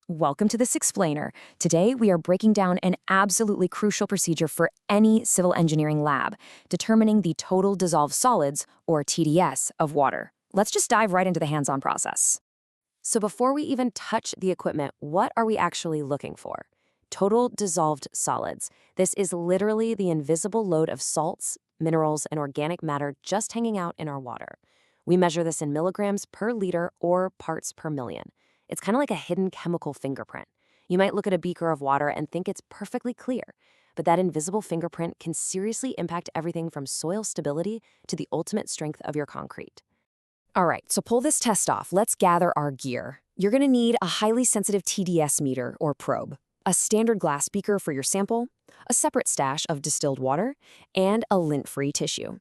Welcome to this explainer. Today, we are breaking down an absolutely crucial procedure for any civil engineering lab, determining the total dissolved solids, or TDS, of water. Let's just dive right into the hands-on process. So before we even touch the equipment, what are we actually looking for? Total dissolved solids. This is literally the invisible load of salts, minerals, and organic matter just hanging out in our water. We measure this in milligrams per liter or parts per million. It's kind of like a hidden chemical fingerprint. You might look at a beaker of water and think it's perfectly clear, but that invisible fingerprint can seriously impact everything from soil stability to the ultimate strength of your concrete. All right, so pull this test off. Let's gather our gear. You're going to need a highly sensitive TDS meter or probe, a standard glass beaker for your sample, a separate stash of distilled water, and a lint-free tissue.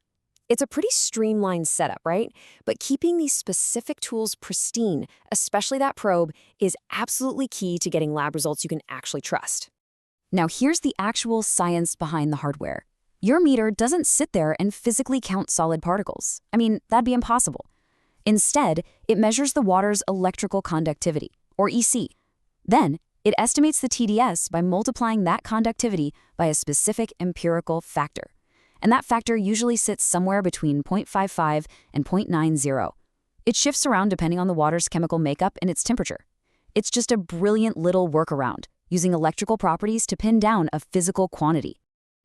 It's a pretty streamlined setup, right? But keeping these specific tools pristine, especially that probe, is absolutely key to getting lab results you can actually trust. Now here's the actual science behind the hardware. Your meter doesn't sit there and physically count solid particles. I mean, that'd be impossible. Instead, it measures the water's electrical conductivity, or EC. Then, it estimates the TDS by multiplying that conductivity by a specific empirical factor. And that factor usually sits somewhere between 0.55 and 0.90. It shifts around depending on the water's chemical makeup and its temperature. It's just a brilliant little workaround, using electrical properties to pin down a physical quantity.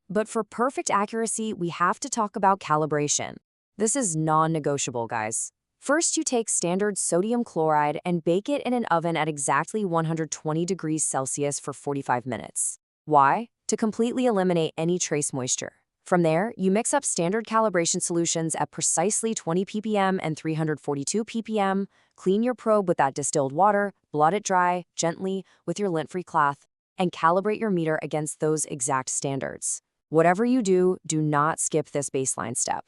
But for perfect accuracy, we have to talk about calibration. This is non-negotiable, guys. First, you take standard sodium chloride and bake it in an oven at exactly 120 degrees Celsius for 45 minutes. Why? To completely eliminate any trace moisture. From there, you mix up standard calibration solutions at precisely 20 ppm and 342 ppm, clean your probe with that distilled water, blot it dry, gently, with your lint-free cloth, and calibrate your meter against those exact standards. Whatever you do, do not skip this baseline step.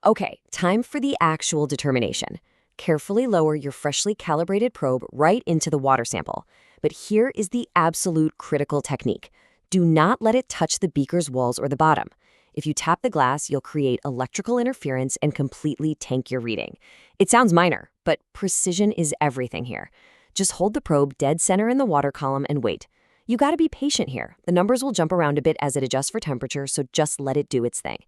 Okay, time for the actual determination. Carefully lower your freshly calibrated probe right into the water sample. But here is the absolute critical technique. Do not let it touch the beaker's walls or the bottom. If you tap the glass, you'll create electrical interference and completely tank your reading. It sounds minor, but precision is everything here. Just hold the probe dead center in the water column and wait. You gotta be patient here. The numbers will jump around a bit as it adjusts for temperature, so just let it do its thing.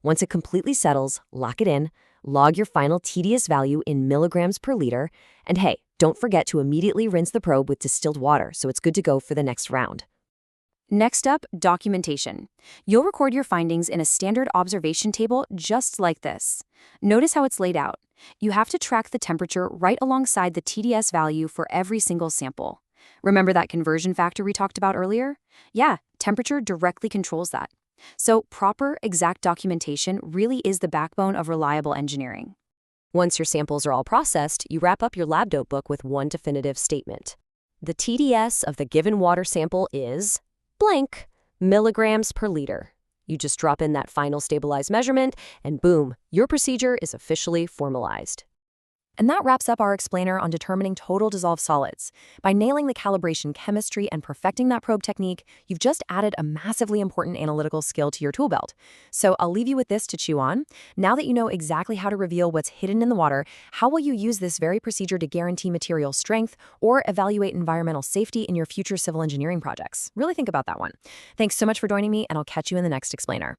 Once it completely settles, lock it in, log your final TDS value in milligrams per liter, and hey, don't forget to immediately rinse the probe with distilled water so it's good to go for the next round. Next up, documentation. You'll record your findings in a standard observation table just like this. Notice how it's laid out. You have to track the temperature right alongside the TDS value for every single sample. Remember that conversion factor we talked about earlier? Yeah, temperature directly controls that. So proper, exact documentation really is the backbone of reliable engineering. Once your samples are all processed, you wrap up your lab notebook with one definitive statement. The TDS of the given water sample is blank milligrams per liter. You just drop in that final stabilized measurement, and boom, your procedure is officially formalized. And that wraps up our explainer on determining total dissolved solids. By nailing the calibration chemistry and perfecting that probe technique, you've just added a massively important analytical skill to your tool belt. So I'll leave you with this to chew on. Now that you know exactly how to reveal what's hidden in the water, how will you use this very procedure to guarantee material strength or evaluate environmental safety in your future civil engineering projects? Really think about that one. Thanks so much for joining me, and I'll catch you in the next explainer.